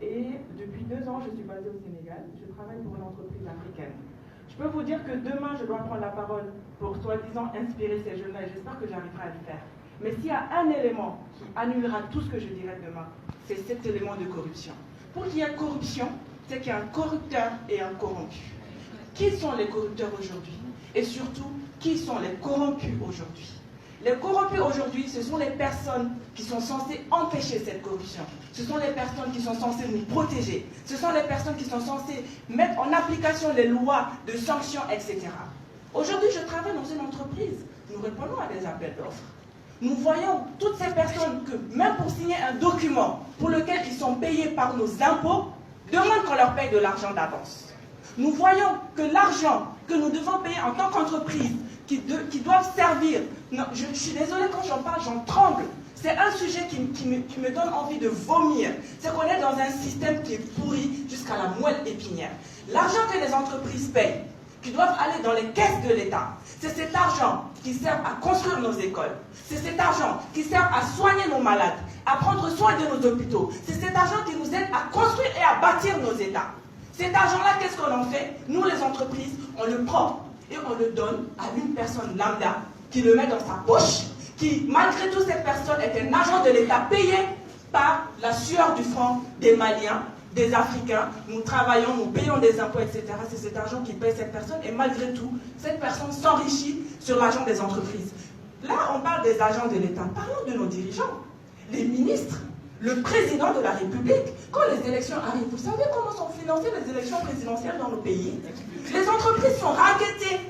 et depuis 2 ans, je suis basée au Sénégal. Je travaille pour une entreprise africaine. Je peux vous dire que demain, je dois prendre la parole pour soi-disant inspirer ces jeunes-là et j'espère que j'arriverai à le faire. Mais s'il y a un élément qui annulera tout ce que je dirai demain, c'est cet élément de corruption. Pour qu'il y ait corruption, c'est qu'il y a un corrupteur et un corrompu. Qui sont les corrupteurs aujourd'hui? Et surtout, qui sont les corrompus aujourd'hui? Les corrompus aujourd'hui, ce sont les personnes qui sont censées empêcher cette corruption. Ce sont les personnes qui sont censées nous protéger. Ce sont les personnes qui sont censées mettre en application les lois de sanctions, etc. Aujourd'hui, je travaille dans une entreprise. Nous répondons à des appels d'offres. Nous voyons toutes ces personnes que, même pour signer un document pour lequel ils sont payés par nos impôts, demandent qu'on leur paye de l'argent d'avance. Nous voyons que l'argent que nous devons payer en tant qu'entreprise, qui doivent servir, non, je suis désolée quand j'en parle, j'en tremble. C'est un sujet qui me donne envie de vomir. C'est qu'on est dans un système qui est pourri jusqu'à la moelle épinière. L'argent que les entreprises payent, qui doivent aller dans les caisses de l'État, c'est cet argent qui sert à construire nos écoles. C'est cet argent qui sert à soigner nos malades, à prendre soin de nos hôpitaux. C'est cet argent qui nous aide à construire et à bâtir nos États. Cet argent-là, qu'est-ce qu'on en fait? Nous, les entreprises, on le prend et on le donne à une personne lambda qui le met dans sa poche, qui, malgré tout, cette personne est un agent de l'État payé par la sueur du front des Maliens, des Africains. Nous travaillons, nous payons des impôts, etc. C'est cet argent qui paye cette personne et malgré tout, cette personne s'enrichit sur l'argent des entreprises. Là, on parle des agents de l'État. Parlons de nos dirigeants, les ministres, le président de la République. Quand les élections arrivent, vous savez comment sont financées les élections présidentielles dans nos pays? Les entreprises sont racketées.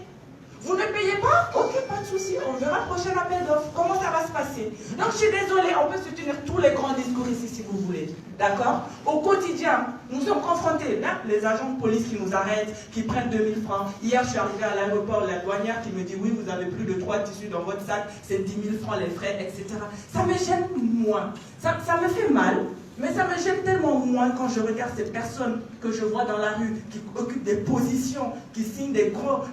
Vous ne payez pas? Ok, pas de souci, on verra le prochain appel d'offres. Comment ça va se passer? Donc je suis désolée, on peut se tenir tous les grands discours ici si vous voulez. D'accord? Au quotidien, nous sommes confrontés. Là, les agents de police qui nous arrêtent, qui prennent 2000 francs. Hier, je suis arrivée à l'aéroport, la douanière qui me dit oui, vous avez plus de 3 tissus dans votre sac, c'est 10 000 francs les frais, etc. Ça me gêne moins. Ça me fait mal. Mais ça me gêne tellement moins quand je regarde ces personnes que je vois dans la rue, qui occupent des positions, qui signent des grands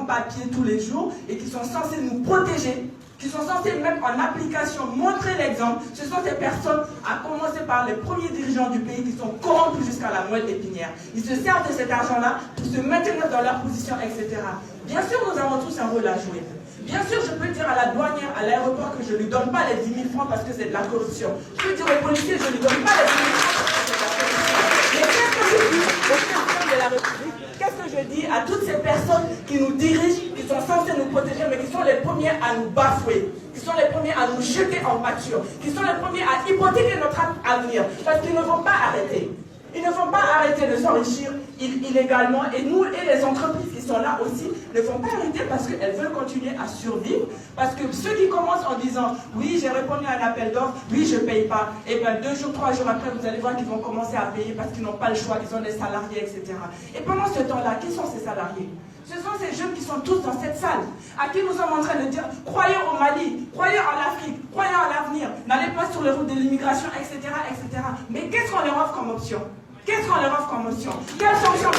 papiers tous les jours et qui sont censés nous protéger, qui sont censés mettre en application, montrer l'exemple. Ce sont ces personnes, à commencer par les premiers dirigeants du pays, qui sont corrompus jusqu'à la moelle épinière. Ils se servent de cet argent-là pour se maintenir dans leur position, etc. Bien sûr, nous avons tous un rôle à jouer. Bien sûr, je peux dire à la douanière, à l'aéroport, que je ne lui donne pas les 10 000 francs parce que c'est de la corruption. Je peux dire au policier, je ne lui donne pas les 10 000 francs parce que c'est de la corruption. Mais qu'est-ce que je dis au président de la République? Qu'est-ce que je dis à toutes ces personnes qui nous dirigent, qui sont censées nous protéger, mais qui sont les premiers à nous bafouer, qui sont les premiers à nous jeter en pâture, qui sont les premiers à hypothéquer notre avenir, parce qu'ils ne vont pas arrêter. Ils ne vont pas arrêter de s'enrichir illégalement et nous et les entreprises qui sont là aussi ne vont pas arrêter parce qu'elles veulent continuer à survivre. Parce que ceux qui commencent en disant oui, j'ai répondu à un appel d'offres, oui, je ne paye pas, et bien 2 jours, 3 jours après, vous allez voir qu'ils vont commencer à payer parce qu'ils n'ont pas le choix, ils ont des salariés, etc. Et pendant ce temps-là, qui sont ces salariés? Ce sont ces jeunes qui sont tous dans cette salle, à qui nous sommes en train de dire croyez au Mali, croyez en l'Afrique, croyez en l'avenir, n'allez pas sur les routes de l'immigration, etc., etc. Mais qu'est-ce qu'on leur offre comme option? Qu'est-ce qu'on leur offre comme option? Quelle sanction?